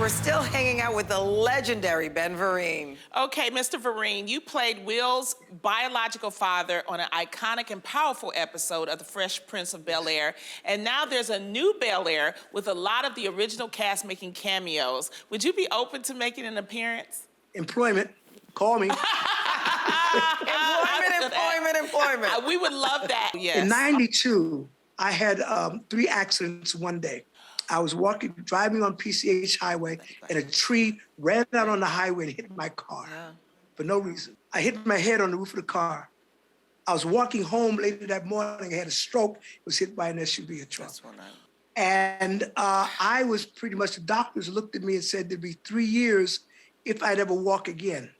we're still hanging out with the legendary Ben Vereen. Okay, Mr. Vereen, you played Will's biological father on an iconic and powerful episode of The Fresh Prince of Bel-Air. And now there's a new Bel-Air with a lot of the original cast making cameos. Would you be open to making an appearance? Employment. Call me. Employment. We would love that, yes. In '92, I had 3 accidents one day. I was driving on PCH Highway, and a tree ran out on the highway and hit my car for no reason. I hit my head on the roof of the car. I was walking home later that morning. I had a stroke. Was hit by an SUV, a truck. And I was pretty much, the doctors looked at me and said there'd be 3 years if I'd ever walk again.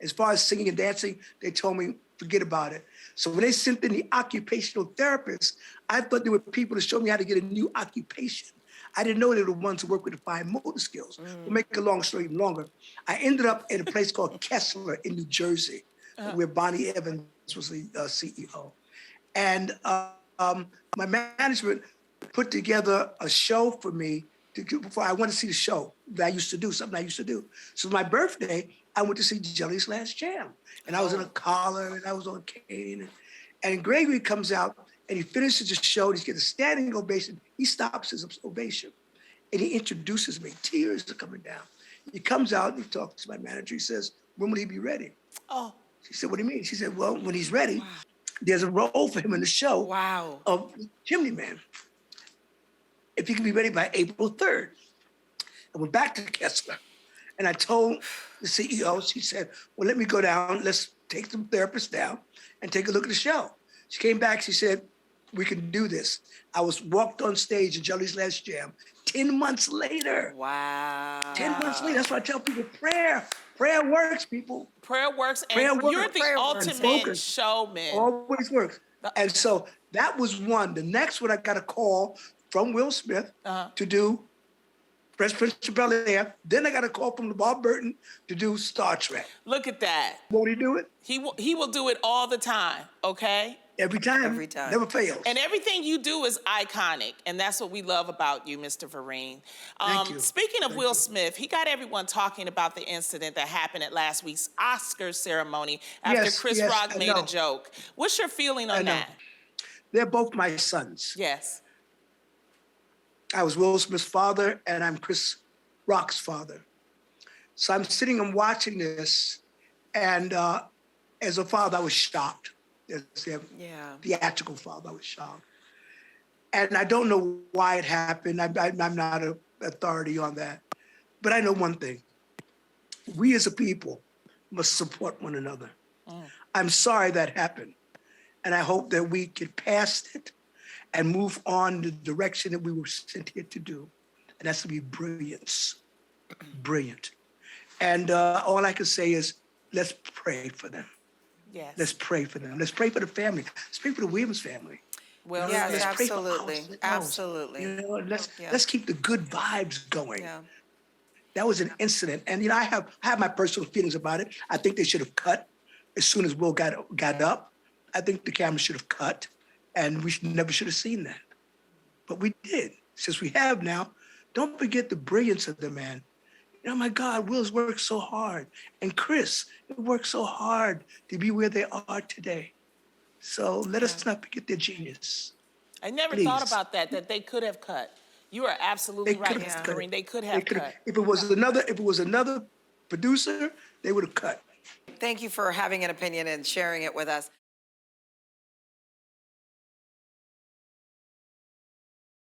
As far as singing and dancing, they told me, forget about it. So when they sent in the occupational therapist, I thought there were people to show me how to get a new occupation. I didn't know they were the ones who work with the fine motor skills. To make a long story even longer, I ended up at a place called Kessler in New Jersey, where Bonnie Evans was the CEO. And my management put together a show for me before I went to see the show that I used to do, something I used to do. So my birthday, I went to see Jelly's Last Jam. And I was in a collar, and I was on cane. And Gregory comes out, and he finishes the show, and he's getting a standing ovation. He stops his ovation, and he introduces me. Tears are coming down. He comes out, and he talks to my manager. He says, when will he be ready? Oh. She said, what do you mean? She said, well, when he's ready, there's a role for him in the show of Chimney Man. If he can be ready by April 3rd. I went back to Kessler, and I told the CEO, she said, well, let me go down. Let's take some therapists down and take a look at the show. She came back, she said, we can do this. I was walked on stage in Jelly's Last Jam 10 months later. Wow. 10 months later. That's why I tell people, prayer works, people. Prayer works, and prayer you're works. the ultimate showman. Always works. And so that was one. The next one, I got a call from Will Smith to do Fresh Prince of Bel-Air. Then I got a call from LeVar Burton to do Star Trek. Look at that. Won't he do it? He will do it all the time, okay? Every time. Every time. Never fails. And everything you do is iconic, and that's what we love about you, Mr. Vereen. Thank you. Speaking of Will Smith, he got everyone talking about the incident that happened at last week's Oscars ceremony after Chris Rock made a joke. What's your feeling on that? They're both my sons. Yes. I was Will Smith's father, and I'm Chris Rock's father. So I'm sitting and watching this, and as a father, I was shocked. As a theatrical father, I was shocked. And I don't know why it happened. I'm not an authority on that. But I know one thing. We as a people must support one another. I'm sorry that happened. And I hope that we get past it and move on the direction that we were sent here to do. And that's to be brilliance. Brilliant. And all I can say is, let's pray for them. Yes. Let's pray for them. Let's pray for the family. Let's pray for the Williams family. Well, let's yes, pray for absolutely. ourselves. Absolutely. You know, let's keep the good vibes going. Yeah. That was an incident. And, you know, I have my personal feelings about it. I think they should have cut as soon as Will got up. I think the camera should have cut, and we never should have seen that. But we did. Since we have now, don't forget the brilliance of the man. Oh my God, Will's worked so hard. And Chris worked so hard to be where they are today. So let us not forget their genius. I never thought about that they could have cut. You are absolutely right, Mr. Vereen. They could have cut. If it was another producer, they would have cut. Thank you for having an opinion and sharing it with us.